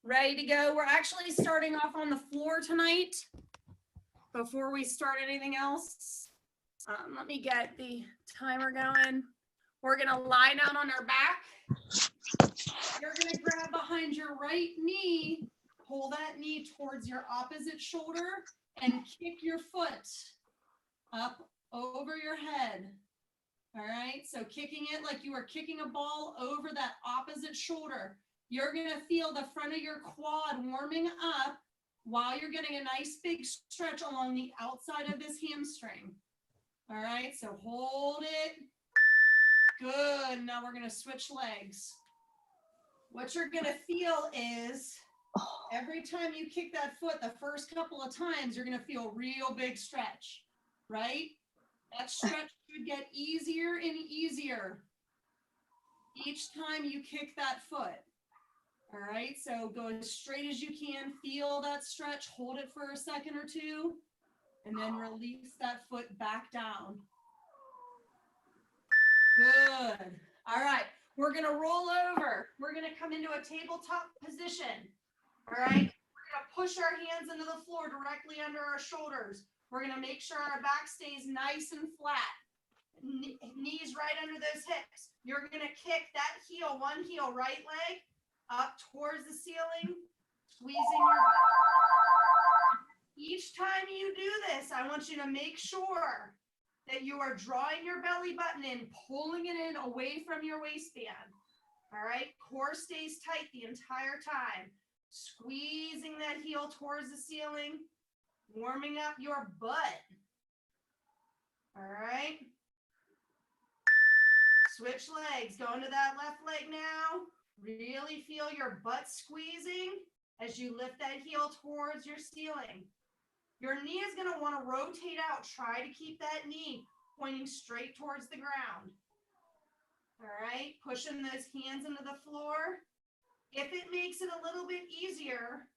Ready to go. We're actually starting off on the floor tonight. Before we start anything else, let me get the timer going. We're gonna lie down on our back. You're gonna grab behind your right knee, pull that knee towards your opposite shoulder, and kick your foot up over your head. All right, so kicking it like you are kicking a ball over that opposite shoulder. You're gonna feel the front of your quad warming up while you're getting a nice big stretch along the outside of this hamstring. All right, so hold it. Good, now we're gonna switch legs. What you're gonna feel is every time you kick that foot, the first couple of times, you're gonna feel a real big stretch, right? That stretch should get easier and easier each time you kick that foot. All right, so go as straight as you can, feel that stretch, hold it for a second or two, and then release that foot back down. Good. All right, we're gonna roll over. We're gonna come into a tabletop position. All right, we're gonna push our hands into the floor directly under our shoulders. We're gonna make sure our back stays nice and flat. Knees right under those hips. You're gonna kick that heel, one heel, right leg, up towards the ceiling, squeezing your butt. Each time you do this, I want you to make sure that you are drawing your belly button in, pulling it in away from your waistband. All right, core stays tight the entire time. Squeezing that heel towards the ceiling, warming up your butt. All right. Switch legs, go into that left leg now. Really feel your butt squeezing as you lift that heel towards your ceiling. Your knee is going to want to rotate out. Try to keep that knee pointing straight towards the ground. All right, pushing those hands into the floor. If it makes it a little bit easier,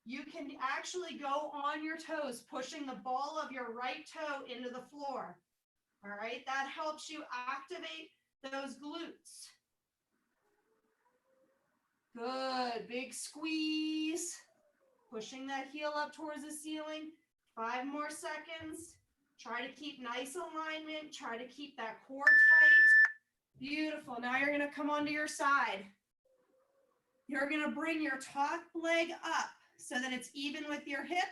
you can actually go on your toes, pushing the ball of your right toe into the floor. All right, that helps you activate those glutes. Good, big squeeze. Pushing that heel up towards the ceiling. 5 more seconds. Try to keep nice alignment. Try to keep that core tight. Beautiful. Now you're going to come onto your side. You're going to bring your top leg up so that it's even with your hip.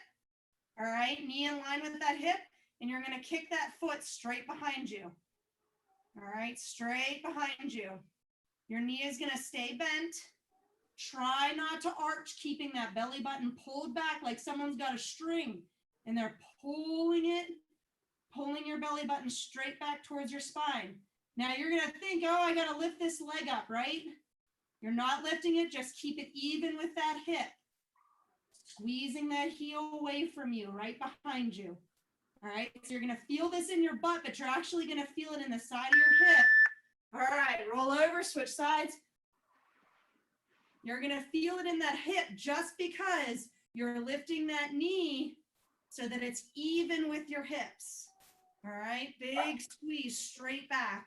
All right, knee in line with that hip. And you're going to kick that foot straight behind you. All right, straight behind you. Your knee is going to stay bent. Try not to arch, keeping that belly button pulled back like someone's got a string and they're pulling it, pulling your belly button straight back towards your spine. Now you're going to think, oh, I got to lift this leg up, right? You're not lifting it, just keep it even with that hip. Squeezing that heel away from you, right behind you. All right, so you're going to feel this in your butt, but you're actually going to feel it in the side of your hip. All right, roll over, switch sides. You're going to feel it in that hip just because you're lifting that knee so that it's even with your hips. All right, big squeeze straight back.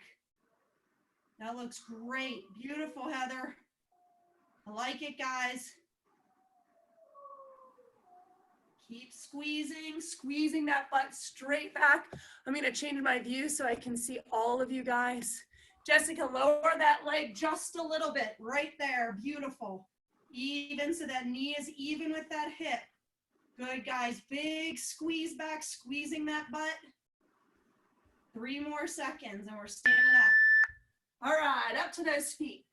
That looks great. Beautiful, Heather. I like it, guys. Keep squeezing that butt straight back. I'm going to change my view so I can see all of you guys. Jessica, lower that leg just a little bit, right there. Beautiful. Even, so that knee is even with that hip. Good, guys. Big squeeze back, squeezing that butt. 3 more seconds and we're standing up. All right, up to those feet.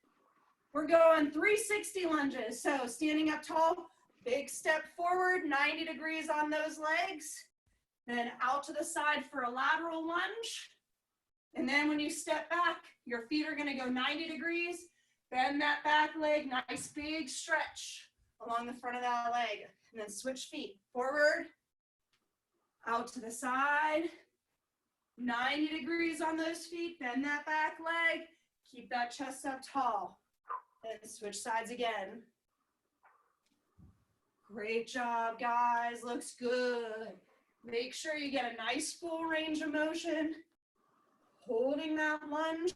We're going 360 lunges. So standing up tall, big step forward, 90 degrees on those legs. Then out to the side for a lateral lunge. And then when you step back, your feet are going to go 90 degrees. Bend that back leg, nice big stretch along the front of that leg. And then switch feet, forward, out to the side, 90 degrees on those feet. Bend that back leg, keep that chest up tall. And switch sides again. Great job, guys. Looks good. Make sure you get a nice full range of motion. Holding that lunge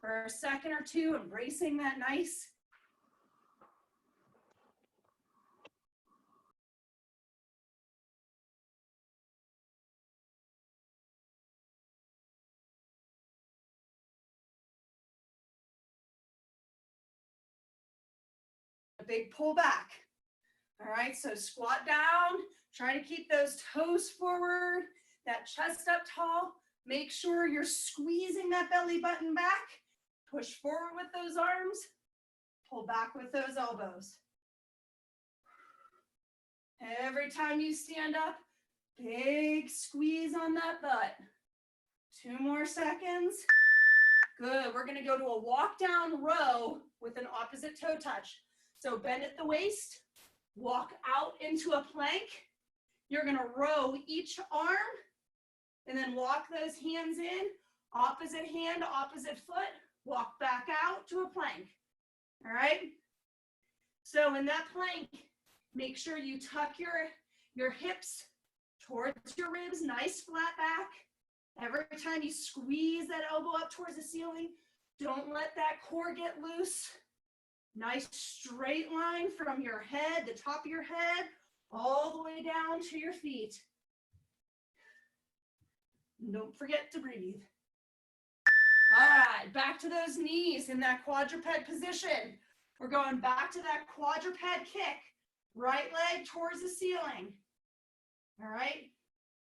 for a second or two, embracing that nice big pull back. All right, so squat down, try to keep those toes forward, that chest up tall. Make sure you're squeezing that belly button back. Push forward with those arms, pull back with those elbows. Every time you stand up, big squeeze on that butt. 2 more seconds. Good, we're gonna go to a walk down row with an opposite toe touch. So bend at the waist, walk out into a plank. You're gonna row each arm and then walk those hands in, opposite hand, opposite foot, walk back out to a plank. All right? So in that plank, make sure you tuck your hips towards your ribs, nice flat back. Every time you squeeze that elbow up towards the ceiling, don't let that core get loose. Nice straight line from your head, the top of your head, all the way down to your feet. Don't forget to breathe. All right, back to those knees in that quadruped position. We're going back to that quadruped kick. Right leg towards the ceiling. All right.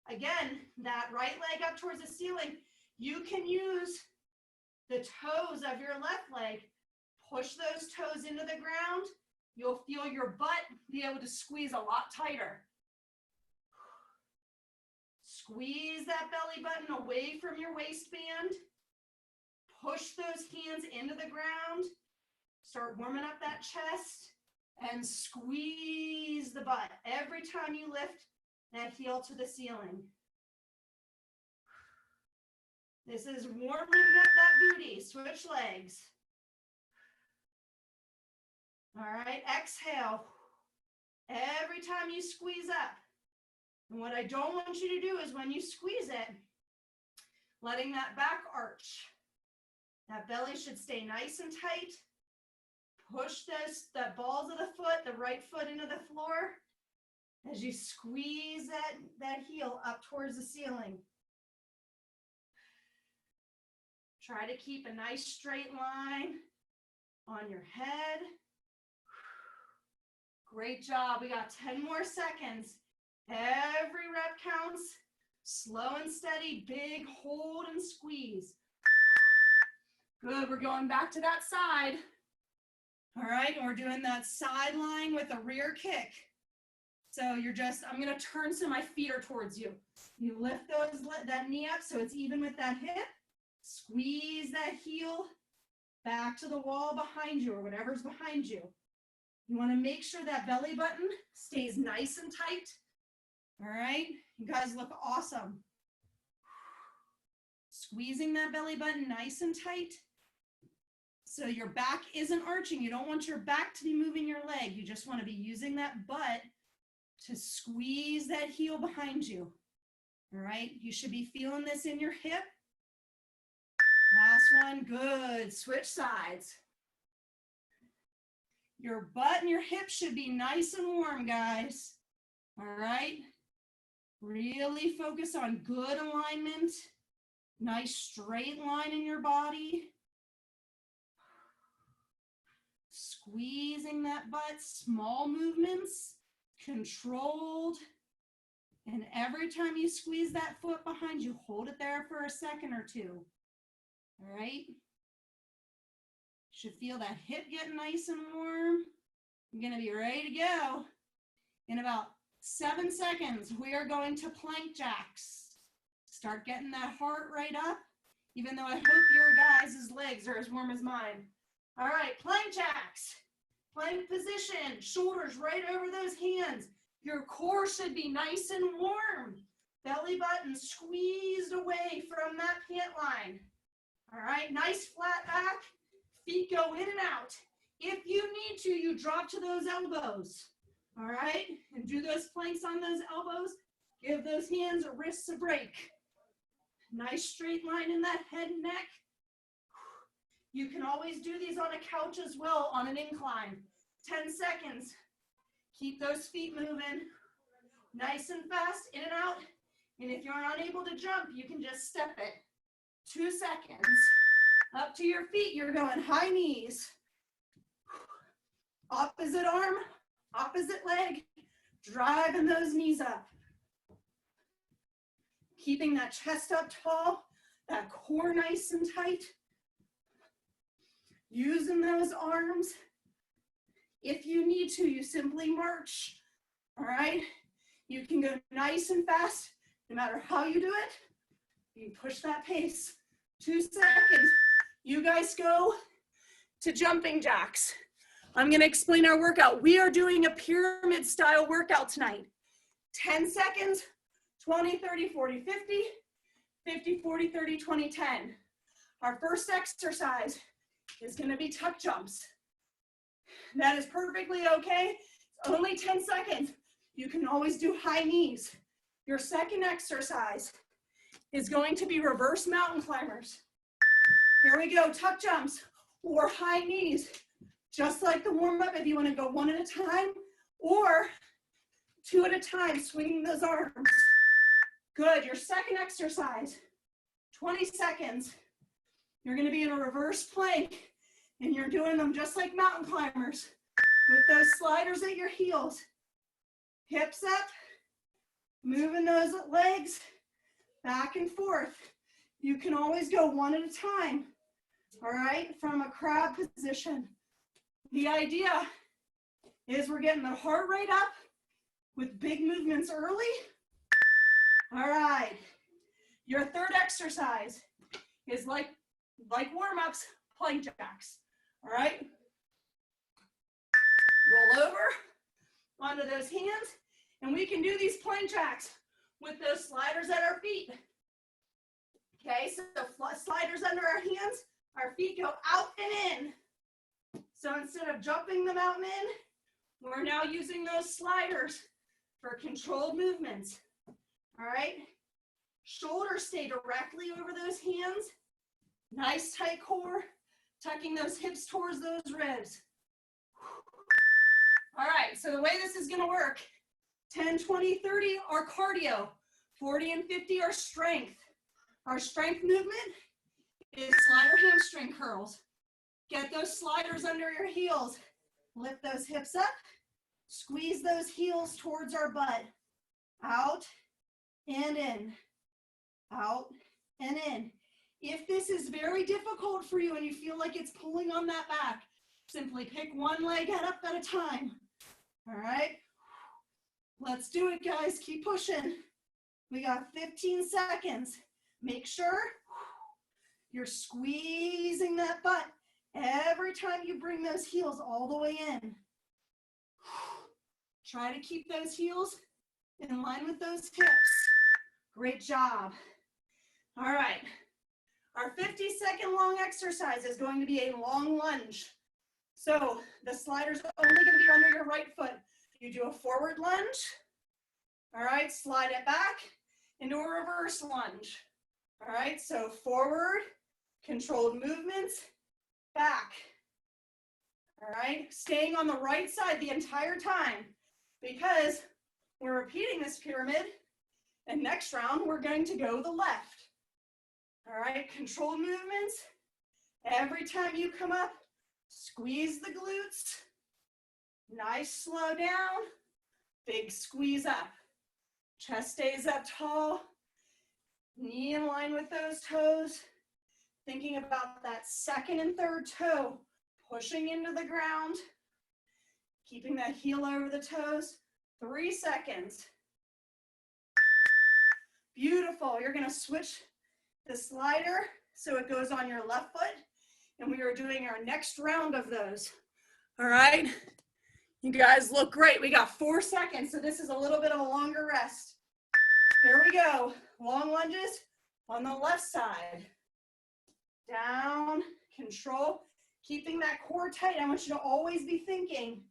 Again, that right leg up towards the ceiling. You can use the toes of your left leg. Push those toes into the ground. You'll feel your butt be able to squeeze a lot tighter. Squeeze that belly button away from your waistband. Push those hands into the ground. Start warming up that chest and squeeze the butt every time you lift that heel to the ceiling. This is warming up that booty. Switch legs. All right, exhale. Every time you squeeze up. And what I don't want you to do is when you squeeze it, letting that back arch. That belly should stay nice and tight. Push the balls of the foot, the right foot into the floor as you squeeze that heel up towards the ceiling. Try to keep a nice straight line on your head. Great job. We got 10 more seconds. Every rep counts. Slow and steady, big hold and squeeze. Good, we're going back to that side. All right, and we're doing that side line with a rear kick. So I'm gonna turn so my feet are towards you. You lift that knee up so it's even with that hip. Squeeze that heel back to the wall behind you or whatever's behind you. You wanna make sure that belly button stays nice and tight. All right, you guys look awesome. Squeezing that belly button nice and tight. So your back isn't arching. You don't want your back to be moving your leg. You just want to be using that butt to squeeze that heel behind you. All right, you should be feeling this in your hip. Last one, good. Switch sides. Your butt and your hip should be nice and warm, guys. All right, really focus on good alignment. Nice straight line in your body. Squeezing that butt, small movements, controlled. And every time you squeeze that foot behind you, hold it there for a second or two. All right. Should feel that hip get nice and warm. I'm going to be ready to go. In about 7 seconds, we are going to plank jacks. Start getting that heart rate up, even though I hope your guys' legs are as warm as mine. All right, plank jacks. Plank position, shoulders right over those hands. Your core should be nice and warm. Belly button squeezed away from that pant line. All right, nice flat back. Feet go in and out. If you need to, you drop to those elbows. All right, and do those planks on those elbows. Give those hands or wrists a break. Nice straight line in that head and neck. You can always do these on a couch as well, on an incline. 10 seconds. Keep those feet moving. Nice and fast, in and out. And if you're unable to jump, you can just step it. 2 seconds. Up to your feet, you're going high knees. Opposite arm, opposite leg, driving those knees up. Keeping that chest up tall, that core nice and tight. Using those arms. If you need to, you simply march, all right? You can go nice and fast, no matter how you do it. You push that pace. 2 seconds. You guys go to jumping jacks. I'm gonna explain our workout. We are doing a pyramid style workout tonight. 10 seconds, 20, 30, 40, 50, 50, 40, 30, 20, 10. Our first exercise is gonna be tuck jumps. That is perfectly okay. It's only 10 seconds. You can always do high knees. Your second exercise is going to be reverse mountain climbers. Here we go, tuck jumps or high knees. Just like the warm up, if you want to go one at a time or 2 at a time, swinging those arms. Good, your second exercise, 20 seconds. You're gonna be in a reverse plank and you're doing them just like mountain climbers with those sliders at your heels. Hips up, moving those legs back and forth. You can always go one at a time, all right, from a crab position. The idea is we're getting the heart rate up with big movements early. All right, your third exercise is like warm-ups, plank jacks, all right? Roll over onto those hands, and we can do these plank jacks with those sliders at our feet. Okay, so sliders under our hands, our feet go out and in. So instead of jumping the mountain in, we're now using those sliders for controlled movements. All right, shoulders stay directly over those hands. Nice tight core, tucking those hips towards those ribs. All right, so the way this is gonna work, 10, 20, 30 are cardio, 40 and 50 are strength. Our strength movement is slider hamstring curls. Get those sliders under your heels. Lift those hips up, squeeze those heels towards our butt. Out and in, out and in. If this is very difficult for you and you feel like it's pulling on that back, simply pick one leg up at a time. All right, let's do it, guys. Keep pushing. We got 15 seconds. Make sure you're squeezing that butt every time you bring those heels all the way in. Try to keep those heels in line with those hips. Great job. All right. Our 50-second long exercise is going to be a long lunge. So the slider's only going to be under your right foot. You do a forward lunge. All right, slide it back into a reverse lunge. All right, so forward, controlled movements, back. All right, staying on the right side the entire time because we're repeating this pyramid, and next round we're going to go the left. All right, controlled movements. Every time you come up, squeeze the glutes. Nice slow down, big squeeze up. Chest stays up tall, knee in line with those toes. Thinking about that second and third toe, pushing into the ground, keeping that heel over the toes. 3 seconds. Beautiful. You're gonna switch the slider so it goes on your left foot, and we are doing our next round of those. All right, you guys look great. We got 4 seconds, so this is a little bit of a longer rest. Here we go. Long lunges on the left side. Down, control, keeping that core tight. I want you to always be thinking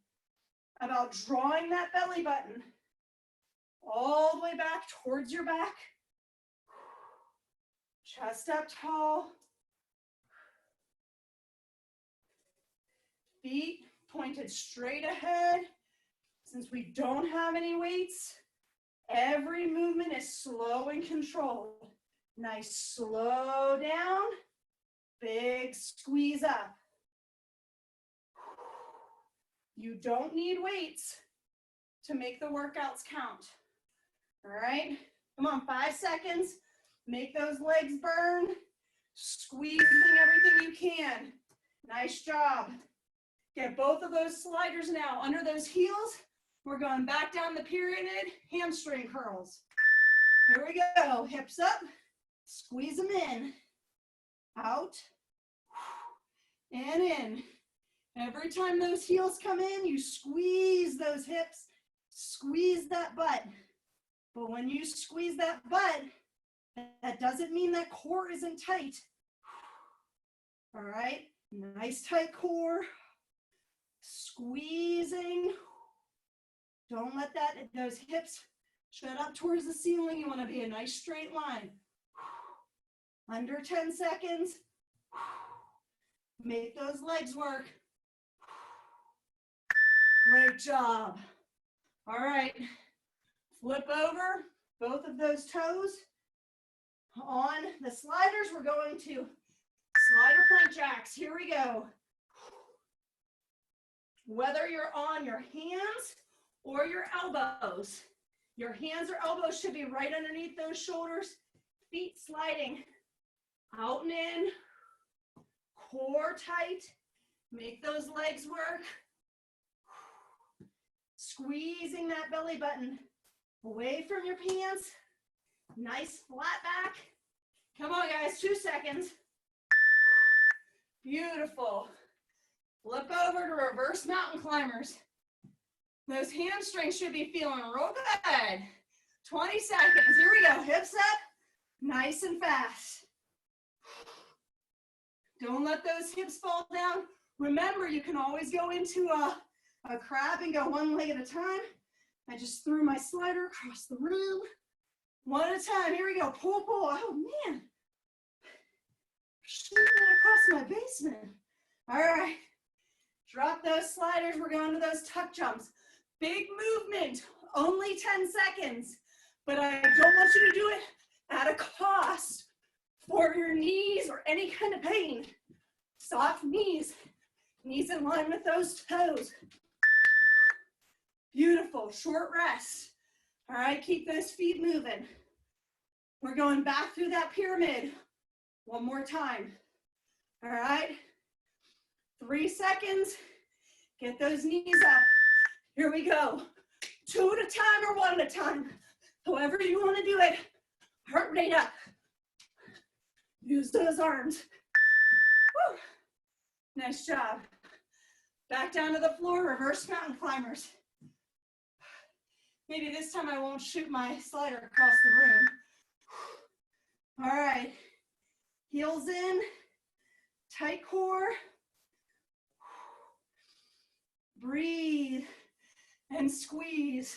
about drawing that belly button all the way back towards your back. Chest up tall. Feet pointed straight ahead. Since we don't have any weights, every movement is slow and controlled. Nice slow down, big squeeze up. You don't need weights to make the workouts count. All right, come on, 5 seconds. Make those legs burn. Squeezing everything you can. Nice job. Get both of those sliders now under those heels. We're going back down the pyramid, hamstring curls. Here we go, hips up, squeeze them in, out, and in. Every time those heels come in, you squeeze those hips, squeeze that butt. But when you squeeze that butt, that doesn't mean that core isn't tight. All right, nice tight core, squeezing. Don't let those hips shut up towards the ceiling. You want to be a nice straight line. Under 10 seconds. Make those legs work. Great job. All right, flip over both of those toes. On the sliders, we're going to slider plank jacks. Here we go. Whether you're on your hands or your elbows, your hands or elbows should be right underneath those shoulders, feet sliding out and in, core tight, make those legs work, squeezing that belly button away from your pants, nice flat back. Come on guys, 2 seconds. Beautiful. Flip over to reverse mountain climbers. Those hamstrings should be feeling real good. 20 seconds, here we go, hips up, nice and fast. Don't let those hips fall down. Remember, you can always go into a crab and go one leg at a time. I just threw my slider across the room. One at a time, here we go, pull, pull. Oh man, shooting it across my basement. All right, drop those sliders, we're going to those tuck jumps. Big movement, only 10 seconds, but I don't want you to do it at a cost for your knees or any kind of pain. Soft knees, knees in line with those toes. Beautiful, short rest. All right, keep those feet moving. We're going back through that pyramid one more time. All right, 3 seconds, get those knees up. Here we go. 2 at a time or 1 at a time. However you want to do it. Heart rate up. Use those arms. Woo. Nice job. Back down to the floor, reverse mountain climbers. Maybe this time I won't shoot my slider across the room. All right. Heels in, tight core. Breathe and squeeze.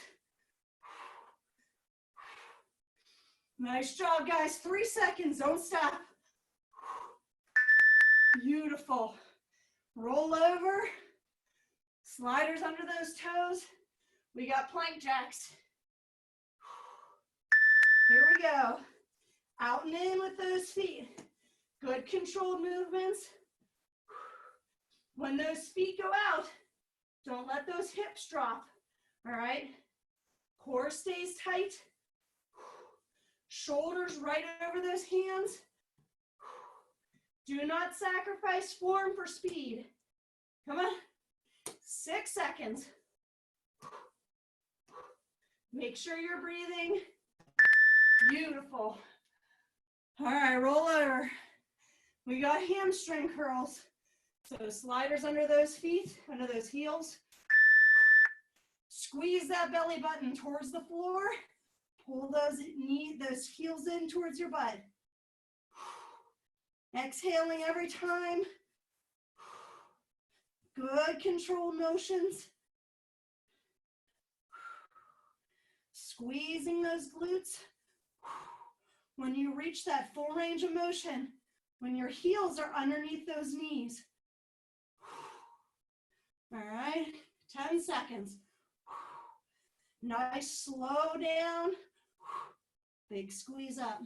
Nice job, guys. 3 seconds, don't stop. Beautiful. Roll over, sliders under those toes. We got plank jacks. Here we go. Out and in with those feet. Good controlled movements. When those feet go out, don't let those hips drop, all right? Core stays tight. Shoulders right over those hands. Do not sacrifice form for speed. Come on, 6 seconds. Make sure you're breathing. Beautiful. All right, roll over. We got hamstring curls. So sliders under those feet, under those heels. Squeeze that belly button towards the floor. Pull those heels in towards your butt. Exhaling every time. Good controlled motions. Squeezing those glutes. When you reach that full range of motion, when your heels are underneath those knees. All right, 10 seconds. Nice, slow down. Big squeeze up.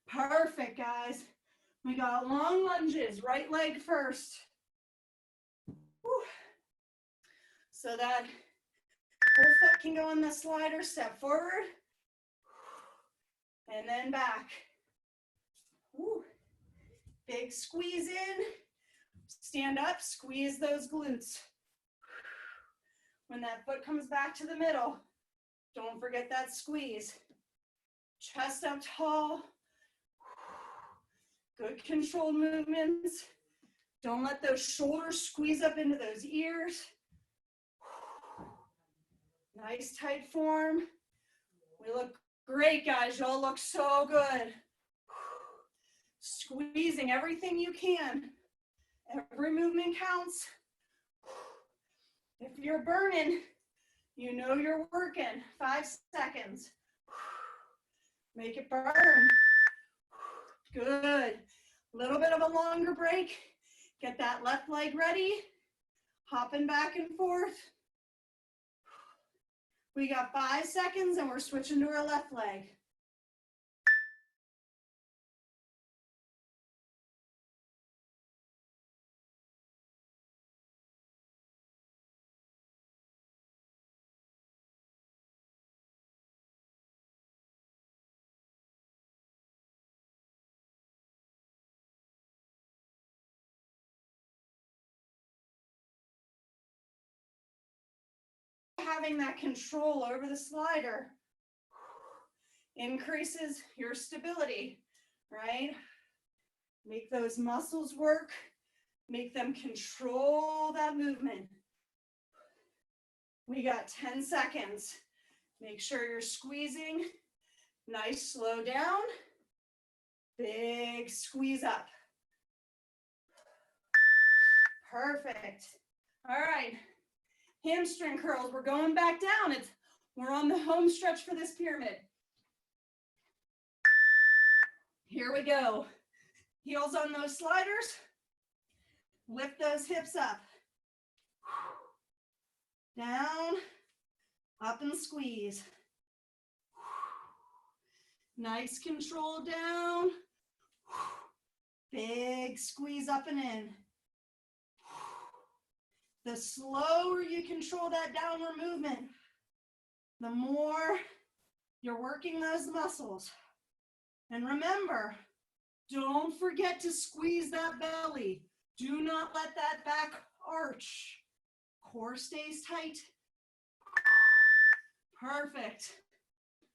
Perfect, guys. We got long lunges, right leg first. Whew. So that whole foot can go on the slider, step forward, and then back. Whew. Big squeeze in, stand up, squeeze those glutes. When that foot comes back to the middle, don't forget that squeeze. Chest up tall. Good controlled movements. Don't let those shoulders squeeze up into those ears. Nice tight form. We look great, guys. Y'all look so good. Squeezing everything you can. Every movement counts. If you're burning, you know you're working. 5 seconds. Make it burn. Good. Little bit of a longer break. Get that left leg ready. Hopping back and forth. We got 5 seconds and we're switching to our left leg. Having that control over the slider increases your stability, right? Make those muscles work, make them control that movement. We got 10 seconds. Make sure you're squeezing. Nice slow down. Big squeeze up. Perfect. All right. Hamstring curls, we're going back down. We're on the home stretch for this pyramid. Here we go. Heels on those sliders. Lift those hips up. Down, up and squeeze. Nice control down. Big squeeze up and in. The slower you control that downward movement, the more you're working those muscles. And remember, don't forget to squeeze that belly. Do not let that back arch. Core stays tight. Perfect.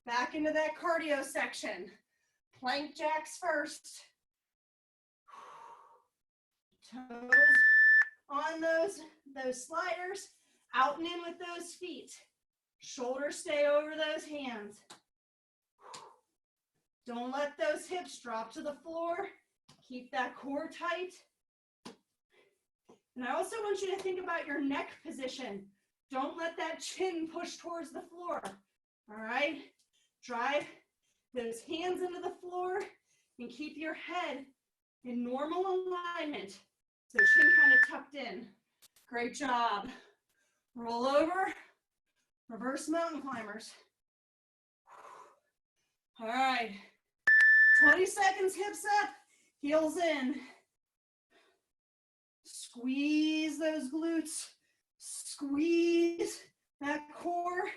Back into that cardio section. Plank jacks first. Toes on those sliders, out and in with those feet. Shoulders stay over those hands. Don't let those hips drop to the floor. Keep that core tight. And I also want you to think about your neck position. Don't let that chin push towards the floor. All right? Drive those hands into the floor and keep your head in normal alignment. So chin kind of tucked in. Great job. Roll over, reverse mountain climbers. All right, 20 seconds, hips up, heels in. Squeeze those glutes, squeeze that core.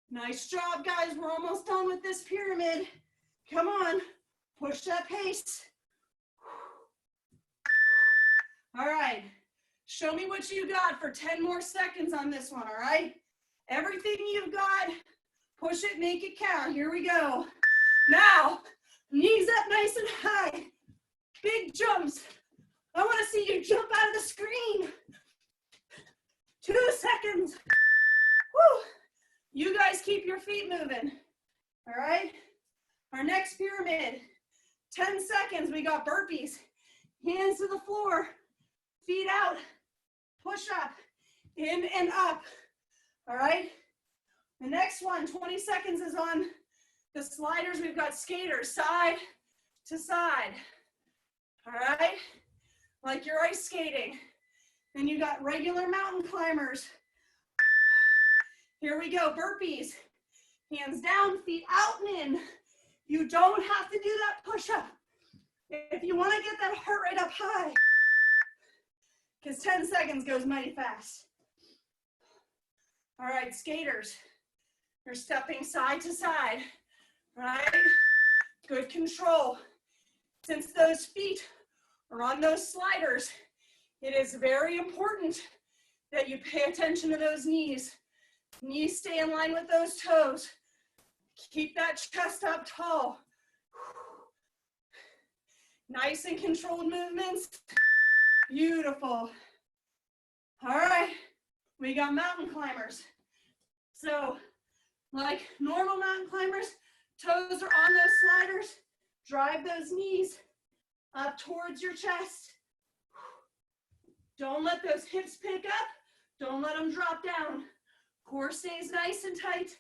Nice job, guys. We're almost done with this pyramid. Come on, push that pace. All right, show me what you got for 10 more seconds on this one, all right? Everything you've got, push it, make it count. Here we go. Now, knees up nice and high. Big jumps. I want to see you jump out of the screen. 2 seconds. Woo. You guys keep your feet moving, all right? Our next pyramid, 10 seconds. We got burpees. Hands to the floor. Feet out, push up, in and up, all right? The next one, 20 seconds, is on the sliders. We've got skaters, side to side, all right? Like you're ice skating. Then you got regular mountain climbers. Here we go, burpees. Hands down, feet out and in. You don't have to do that push-up. If you want to get that heart rate up high, because 10 seconds goes mighty fast. All right, skaters, you're stepping side to side, right? Good control. Since those feet are on those sliders, it is very important that you pay attention to those knees. Knees stay in line with those toes. Keep that chest up tall. Nice and controlled movements. Beautiful. All right, we got mountain climbers. So, like normal mountain climbers, toes are on those sliders. Drive those knees up towards your chest. Don't let those hips pick up. Don't let them drop down. Core stays nice and tight.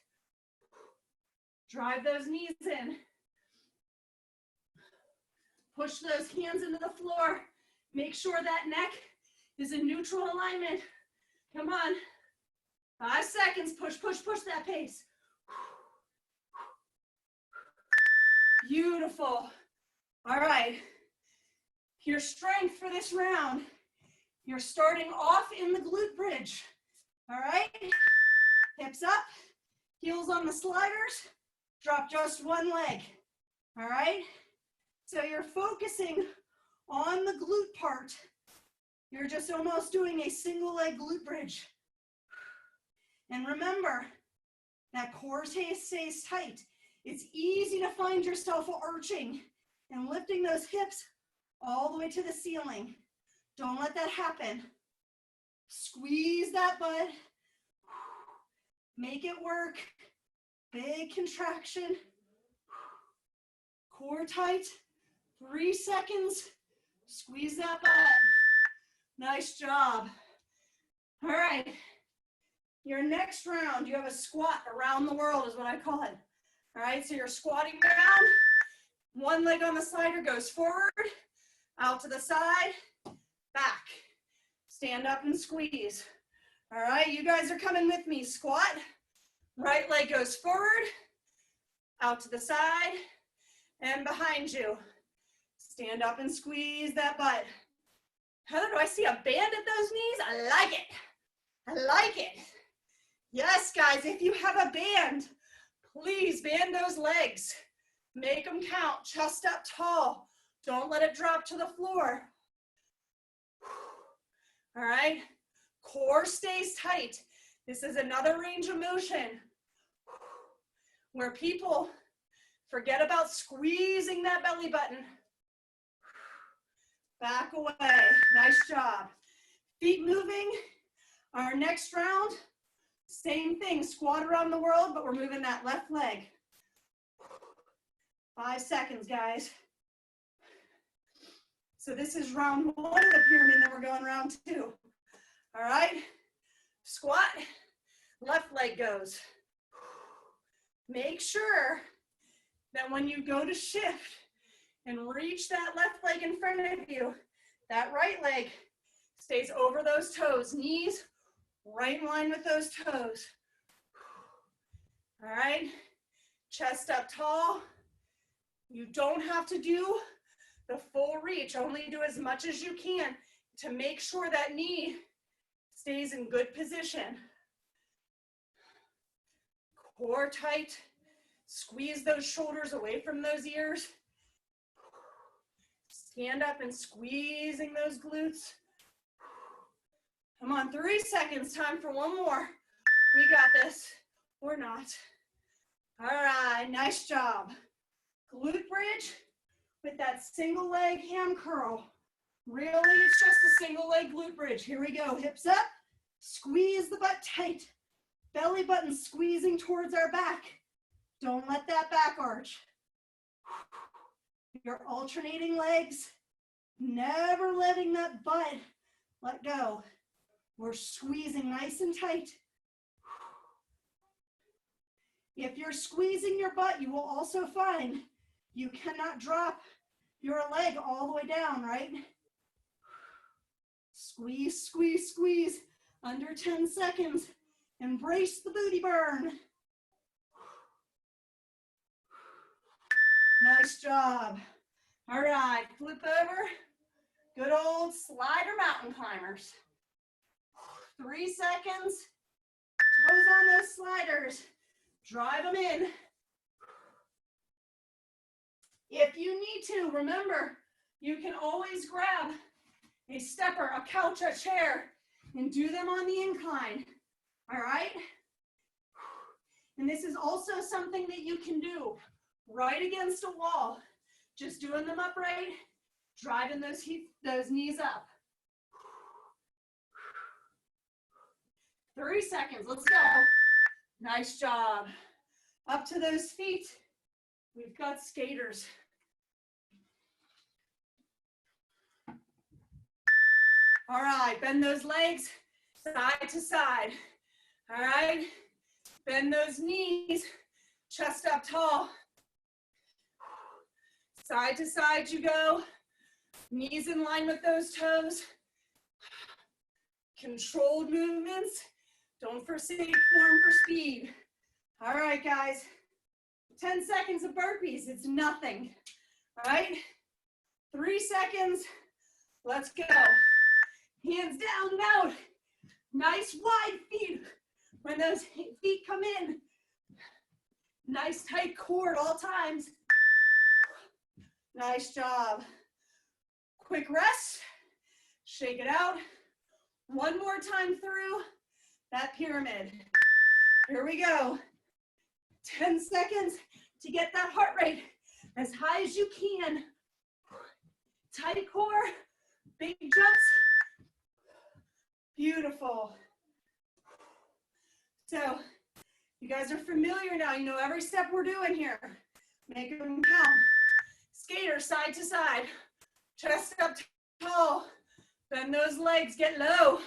Drive those knees in. Push those hands into the floor. Make sure that neck is in neutral alignment. Come on. 5 seconds. Push, push, push that pace. Beautiful. All right. Your strength for this round, you're starting off in the glute bridge. All right. Hips up, heels on the sliders, drop just one leg. All right. So you're focusing on the glute part. You're just almost doing a single leg glute bridge. And remember, that core stays tight. It's easy to find yourself arching and lifting those hips all the way to the ceiling. Don't let that happen. Squeeze that butt. Make it work. Big contraction. Core tight. 3 seconds. Squeeze that butt. Nice job. All right. Your next round, you have a squat around the world is what I call it. All right, so you're squatting down. One leg on the slider goes forward, out to the side, back. Stand up and squeeze. All right, you guys are coming with me. Squat, right leg goes forward, out to the side, and behind you. Stand up and squeeze that butt. Heather, do I see a band at those knees? I like it. I like it. Yes, guys, if you have a band, please band those legs. Make them count. Chest up tall. Don't let it drop to the floor. All right. Core stays tight. This is another range of motion where people forget about squeezing that belly button. Back away. Nice job. Feet moving. Our next round, same thing. Squat around the world, but we're moving that left leg. 5 seconds, guys. So this is round 1 of the pyramid, and then we're going round 2. All right. Squat, left leg goes. Make sure that when you go to shift and reach that left leg in front of you, that right leg stays over those toes. Knees right in line with those toes. All right. Chest up tall. You don't have to do the full reach. Only do as much as you can to make sure that knee stays in good position. Core tight. Squeeze those shoulders away from those ears. Stand up and squeezing those glutes. Come on, 3 seconds. Time for one more. We got this, or not. All right, nice job. Glute bridge with that single leg ham curl. Really, it's just a single leg glute bridge. Here we go. Hips up. Squeeze the butt tight. Belly button squeezing towards our back. Don't let that back arch. You're alternating legs. Never letting that butt let go. We're squeezing nice and tight. If you're squeezing your butt, you will also find you cannot drop your leg all the way down, right? Squeeze, squeeze, squeeze. Under 10 seconds. Embrace the booty burn. Nice job. All right, flip over. Good old slider mountain climbers. 3 seconds. Toes on those sliders. Drive them in. If you need to, remember, you can always grab a stepper, a couch, a chair, and do them on the incline. All right? And this is also something that you can do right against a wall. Just doing them upright, driving those knees up. 30 seconds, let's go. Nice job. Up to those feet. We've got skaters. All right, bend those legs side to side. All right, bend those knees, chest up tall. Side to side you go. Knees in line with those toes. Controlled movements. Don't forsake form for speed. All right, guys. 10 seconds of burpees. It's nothing. All right? 3 seconds. Let's go. Hands down and out. Nice wide feet. When those feet come in. Nice tight core at all times. Nice job. Quick rest. Shake it out. One more time through that pyramid. Here we go. 10 seconds to get that heart rate as high as you can. Tight core, big jumps. Beautiful. So, you guys are familiar now. You know every step we're doing here. Make them count. Skater side to side. Chest up tall. Bend those legs, get low.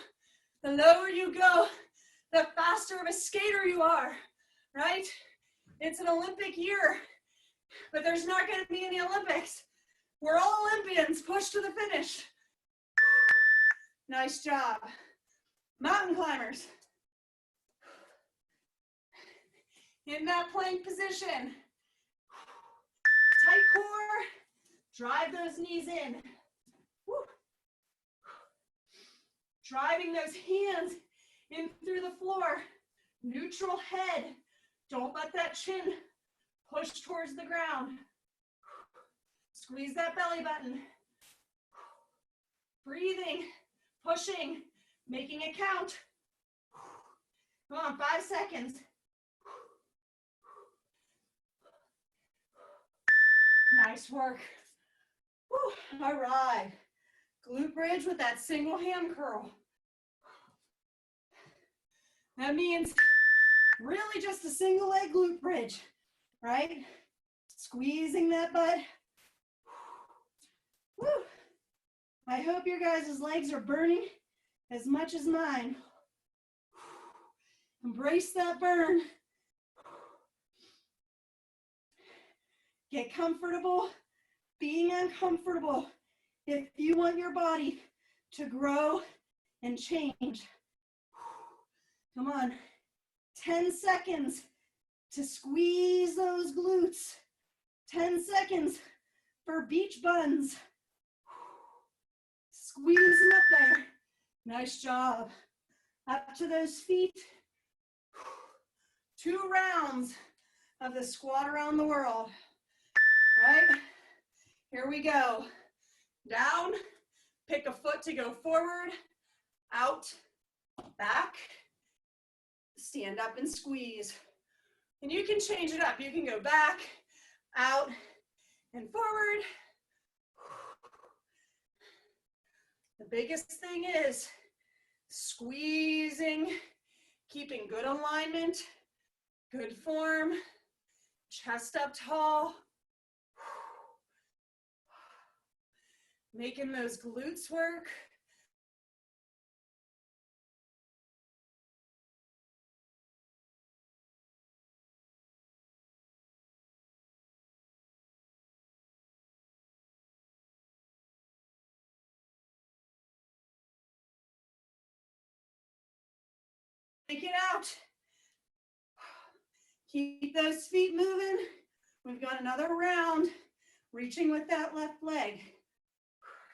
The lower you go, the faster of a skater you are, right? It's an Olympic year, but there's not going to be any Olympics. We're all Olympians, push to the finish. Nice job. Mountain climbers. In that plank position. Tight core, drive those knees in. Woo. Driving those hands in through the floor. Neutral head. Don't let that chin push towards the ground. Squeeze that belly button. Breathing, pushing, making it count. Come on, 5 seconds. Nice work. Woo. All right. Glute bridge with that single hand curl. That means really just a single leg glute bridge, right? Squeezing that butt. Woo. I hope your guys' legs are burning as much as mine. Embrace that burn. Get comfortable being uncomfortable if you want your body to grow and change. Come on, 10 seconds to squeeze those glutes. 10 seconds for beach buns. Squeeze them up there. Nice job. Up to those feet. 2 rounds of the squat around the world. Right? Here we go. Down, pick a foot to go forward, out, back, stand up and squeeze. And you can change it up. You can go back, out, and forward. The biggest thing is squeezing, keeping good alignment, good form, chest up tall. Making those glutes work. Take it out. Keep those feet moving. We've got another round. reaching with that left leg.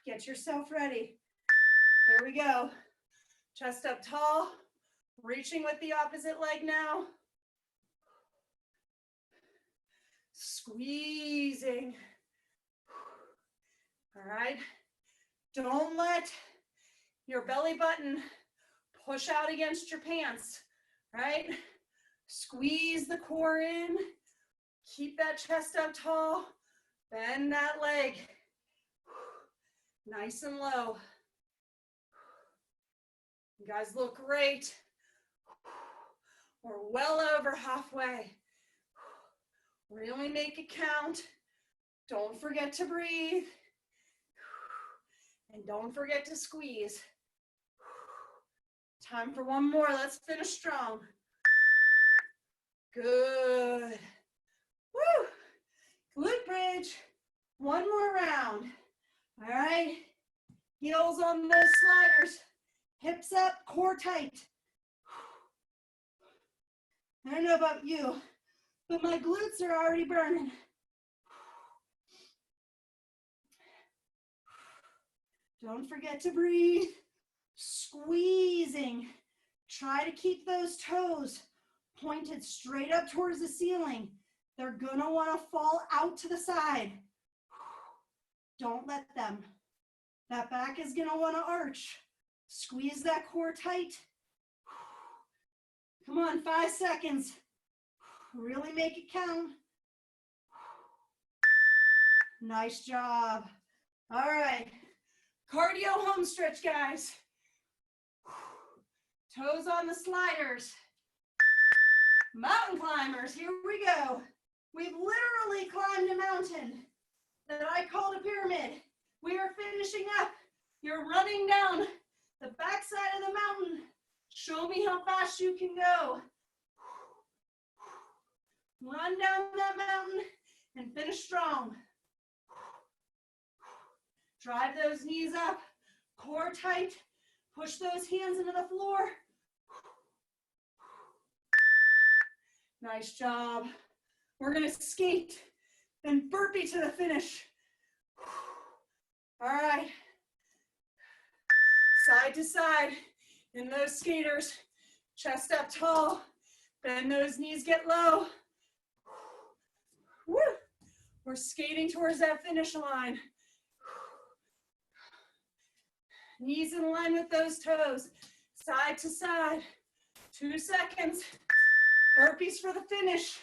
Get yourself ready. Here we go. Chest up tall, reaching with the opposite leg now. Squeezing. All right. Don't let your belly button push out against your pants, right? Squeeze the core in. Keep that chest up tall. Bend that leg. Nice and low. You guys look great. We're well over halfway. Really make it count. Don't forget to breathe. And don't forget to squeeze. Time for one more. Let's finish strong. Good. Woo! Glute bridge. One more round. All right. Heels on those sliders. Hips up, core tight. I don't know about you, but my glutes are already burning. Don't forget to breathe. Squeezing. Try to keep those toes pointed straight up towards the ceiling. They're gonna wanna fall out to the side. Don't let them. That back is gonna wanna arch. Squeeze that core tight. Come on, 5 seconds. Really make it count. Nice job. All right. Cardio home stretch, guys. Toes on the sliders. Mountain climbers, here we go. We've literally climbed a mountain that I called a pyramid. We are finishing up. You're running down the backside of the mountain. Show me how fast you can go. Run down that mountain and finish strong. Drive those knees up, core tight. Push those hands into the floor. Nice job. We're gonna skate and burpee to the finish. All right. Side to side in those skaters. Chest up tall. Bend those knees, get low. Woo. We're skating towards that finish line. Knees in line with those toes. Side to side. 2 seconds. Burpees for the finish.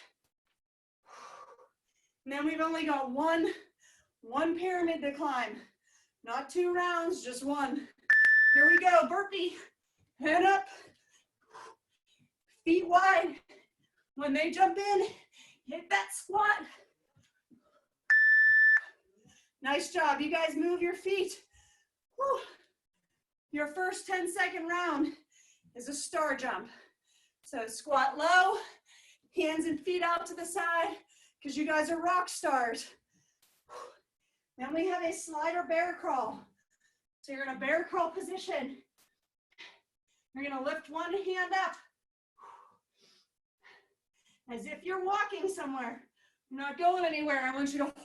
And then we've only got one pyramid to climb. Not 2 rounds, just one. Here we go, burpee. Head up. Feet wide. When they jump in, hit that squat. Nice job. You guys move your feet. Whew. Your first 10-second round is a star jump. So squat low, hands and feet out to the side, because you guys are rock stars. Then we have a slider bear crawl. So you're in a bear crawl position. You're gonna lift one hand up, as if you're walking somewhere. You're not going anywhere. I want you to hold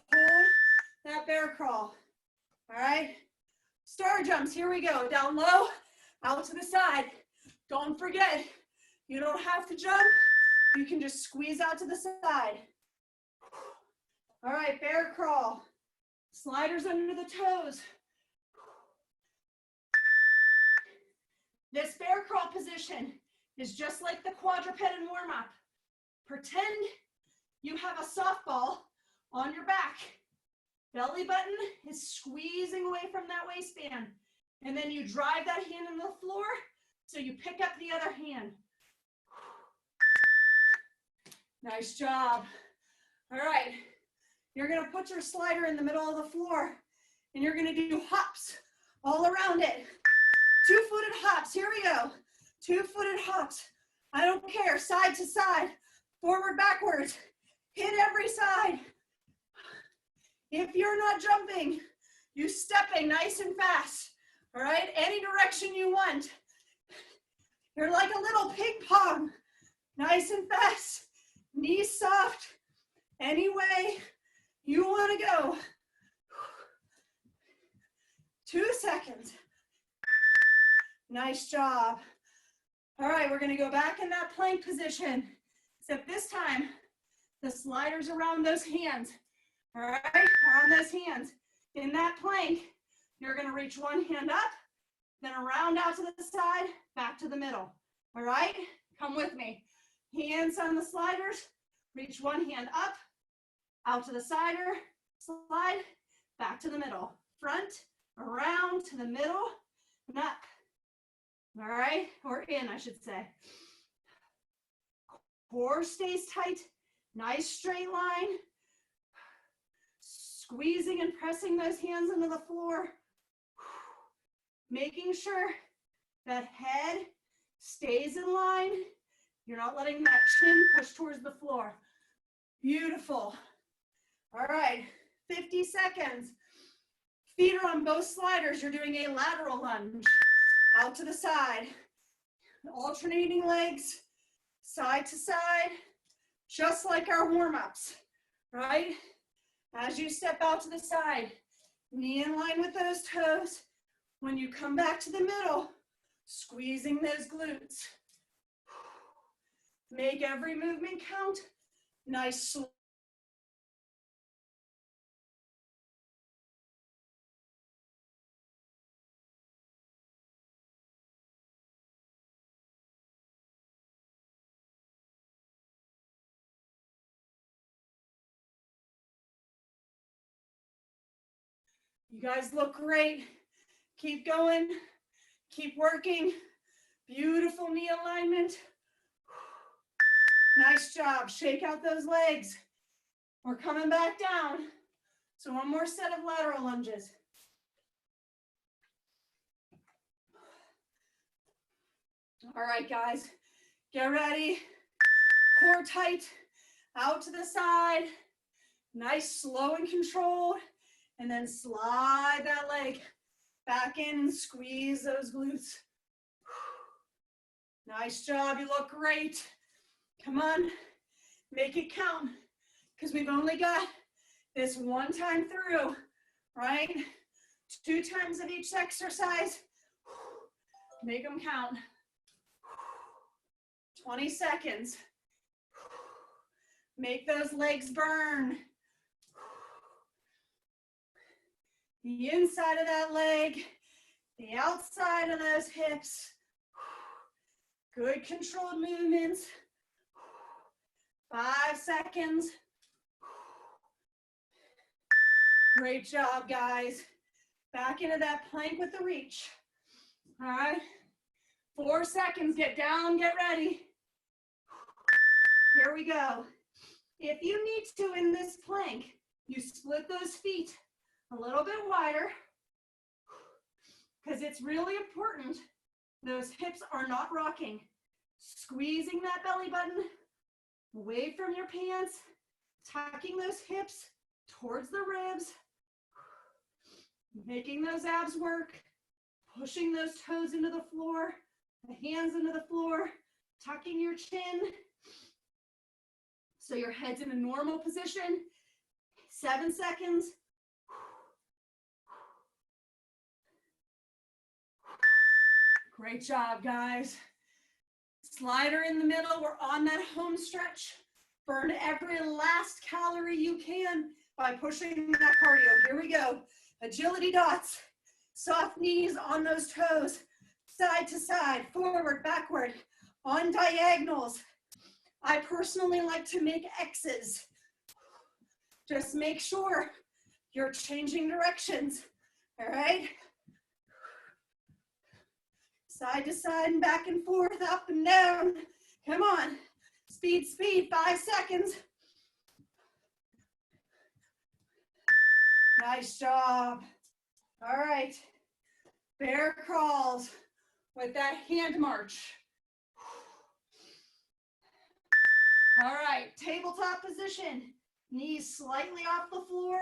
that bear crawl. All right? Star jumps, here we go. Down low, out to the side. Don't forget, you don't have to jump. You can just squeeze out to the side. All right, bear crawl. Sliders under the toes. This bear crawl position is just like the quadruped in warm-up. Pretend you have a softball on your back. Belly button is squeezing away from that waistband. And then you drive that hand into the floor, so you pick up the other hand. Nice job. All right, you're gonna put your slider in the middle of the floor, and you're gonna do hops all around it. 2-footed hops, here we go. 2-footed hops. I don't care, side to side, forward, backwards. Hit every side. If you're not jumping, you stepping nice and fast, all right? Any direction you want. You're like a little ping pong, nice and fast, knees soft, any way you wanna go. 2 seconds. Nice job. All right, we're gonna go back in that plank position. Except this time, the sliders around those hands. All right, around those hands. In that plank, you're gonna reach one hand up, then around out to the side, back to the middle. All right, come with me. Hands on the sliders, reach one hand up, out to the sider, slide, back to the middle. Front, around to the middle, and up. All right, or in, I should say. Core stays tight, nice straight line. Squeezing and pressing those hands into the floor. Making sure that head stays in line. You're not letting that chin push towards the floor. Beautiful. All right, 50 seconds. Feet are on both sliders. You're doing a lateral lunge. Out to the side. Alternating legs, side to side, just like our warm-ups, right? As you step out to the side, knee in line with those toes. When you come back to the middle, squeezing those glutes. Make every movement count. Nice slow. You guys look great. Keep going. Keep working. Beautiful knee alignment. Nice job. Shake out those legs. We're coming back down. So one more set of lateral lunges. All right, guys. Get ready. Core tight. Out to the side. Nice, slow and controlled. And then slide that leg back in and squeeze those glutes. Nice job, you look great. Come on, make it count, because we've only got this one time through, right? 2 times of each exercise. Make them count. 20 seconds. Make those legs burn. The inside of that leg, the outside of those hips. Good controlled movements. 5 seconds. Great job, guys. Back into that plank with the reach. All right. 4 seconds, get down, get ready. Here we go. If you need to in this plank, you split those feet a little bit wider, because it's really important those hips are not rocking. Squeezing that belly button away from your pants, tucking those hips towards the ribs, making those abs work, pushing those toes into the floor, the hands into the floor, tucking your chin so your head's in a normal position. 7 seconds. Great job, guys. Slider in the middle. We're on that home stretch. Burn every last calorie you can by pushing that cardio. Here we go. Agility dots. Soft knees on those toes. Side to side, forward, backward, on diagonals. I personally like to make X's. Just make sure you're changing directions, all right? Side to side and back and forth, up and down. Come on, speed, speed, 5 seconds. Nice job. All right, bear crawls with that hand march. All right, tabletop position. Knees slightly off the floor.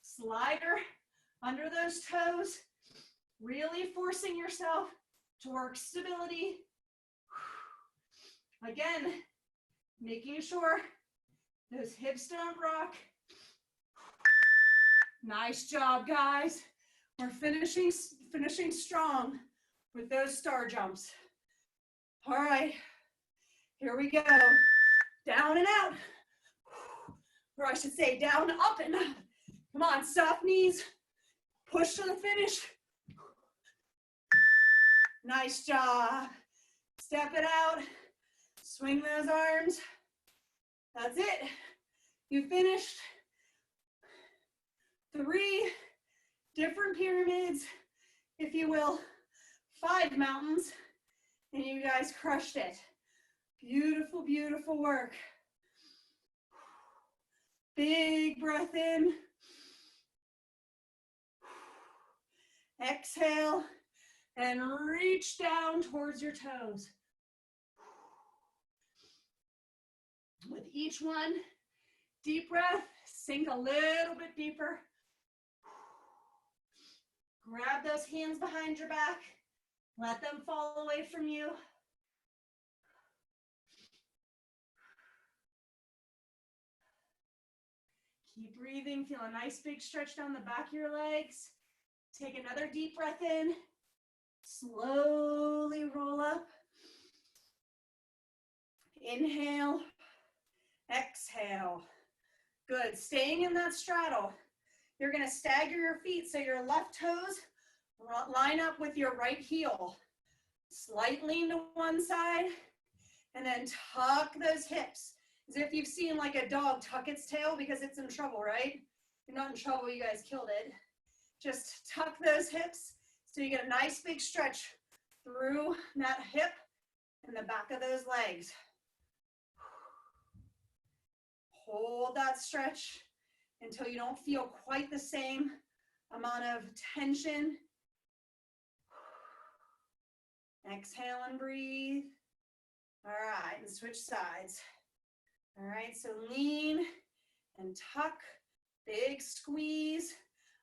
Slider under those toes. Really forcing yourself to work stability. Again, making sure those hips don't rock. Nice job, guys. We're finishing strong with those star jumps. All right, here we go. Down and out. Or I should say down, up and up. Come on, soft knees. Push to the finish. Nice job. Step it out. Swing those arms. That's it. You finished 3 different pyramids, if you will, 5 mountains, and you guys crushed it. Beautiful, beautiful work. Big breath in. Exhale and reach down towards your toes. With each one, deep breath, sink a little bit deeper. Grab those hands behind your back. Let them fall away from you. Keep breathing. Feel a nice big stretch down the back of your legs. Take another deep breath in. Slowly roll up. Inhale. Exhale. Good. Staying in that straddle. You're going to stagger your feet so your left toes line up with your right heel. Slight lean to one side, and then tuck those hips. As if you've seen like a dog tuck its tail because it's in trouble, right? You're not in trouble, you guys killed it. Just tuck those hips so you get a nice big stretch through that hip and the back of those legs. Hold that stretch until you don't feel quite the same amount of tension. Exhale and breathe. All right, and switch sides. All right, so lean and tuck, big squeeze.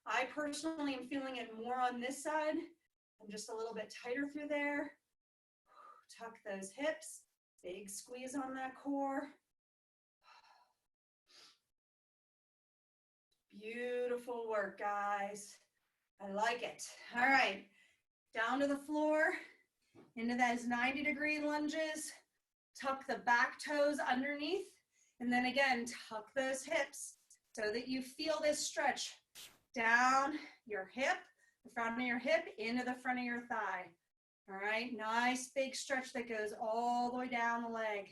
I personally am feeling it more on this side. I'm just a little bit tighter through there. Tuck those hips, big squeeze on that core. Beautiful work, guys. I like it. All right, down to the floor, into those 90-degree lunges. Tuck the back toes underneath, and then again, tuck those hips so that you feel this stretch down your hip, the front of your hip, into the front of your thigh. All right, nice big stretch that goes all the way down the leg.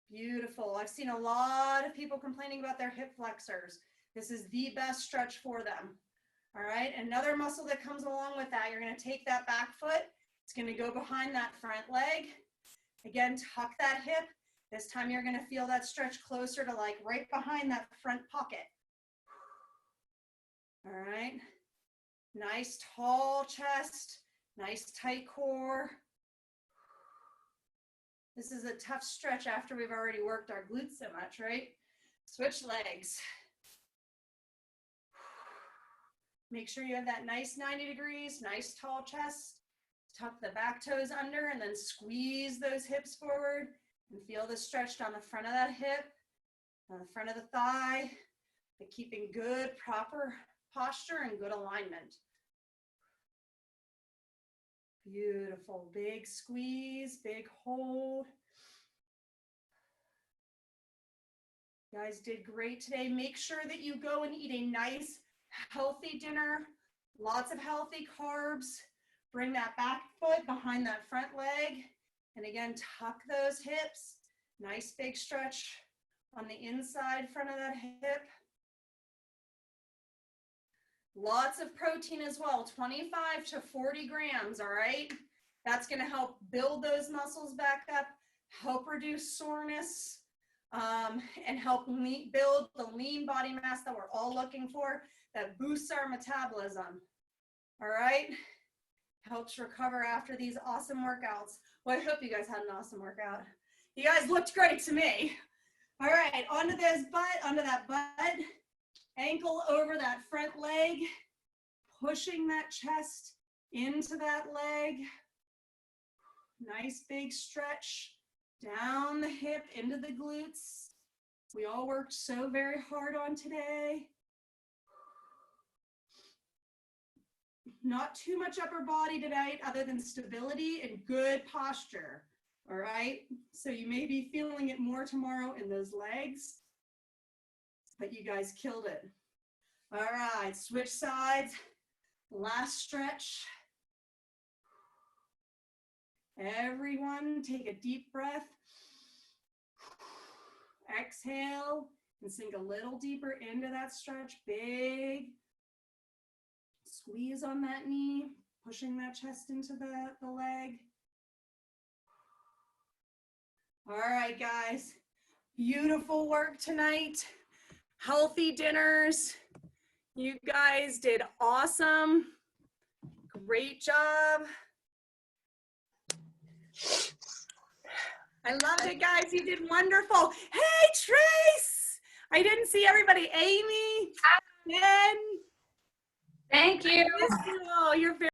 Beautiful. I've seen a lot of people complaining about their hip flexors. This is the best stretch for them. All right, another muscle that comes along with that, you're going to take that back foot. It's going to go behind that front leg. Again, tuck that hip. This time you're going to feel that stretch closer to like right behind that front pocket. All right, nice tall chest, nice tight core. This is a tough stretch after we've already worked our glutes so much, right? Switch legs. Make sure you have that nice 90 degrees, nice tall chest. Tuck the back toes under and then squeeze those hips forward and feel the stretch down the front of that hip, on the front of the thigh, but keeping good, proper posture and good alignment. Beautiful. Big squeeze, big hold. You guys did great today. Make sure that you go and eat a nice, healthy dinner, lots of healthy carbs. Bring that back foot behind that front leg. And again, tuck those hips. Nice big stretch on the inside front of that hip. Lots of protein as well, 25 to 40 grams, all right? That's gonna help build those muscles back up, help reduce soreness, and help build the lean body mass that we're all looking for, that boosts our metabolism, all right? Helps recover after these awesome workouts. Well, I hope you guys had an awesome workout. You guys looked great to me. All right, onto that butt. Ankle over that front leg, pushing that chest into that leg. Nice big stretch down the hip into the glutes. we all worked so very hard on today. Not too much upper body tonight other than stability and good posture. All right, so you may be feeling it more tomorrow in those legs, but you guys killed it. All right, switch sides. Last stretch. Everyone take a deep breath. Exhale and sink a little deeper into that stretch. Big squeeze on that knee, pushing that chest into the leg. All right, guys, beautiful work tonight. Healthy dinners. You guys did awesome. Great job. I loved it, guys. You did wonderful. Hey, Trace. I didn't see everybody. Amy, Ben. Thank you. I missed you all. You're very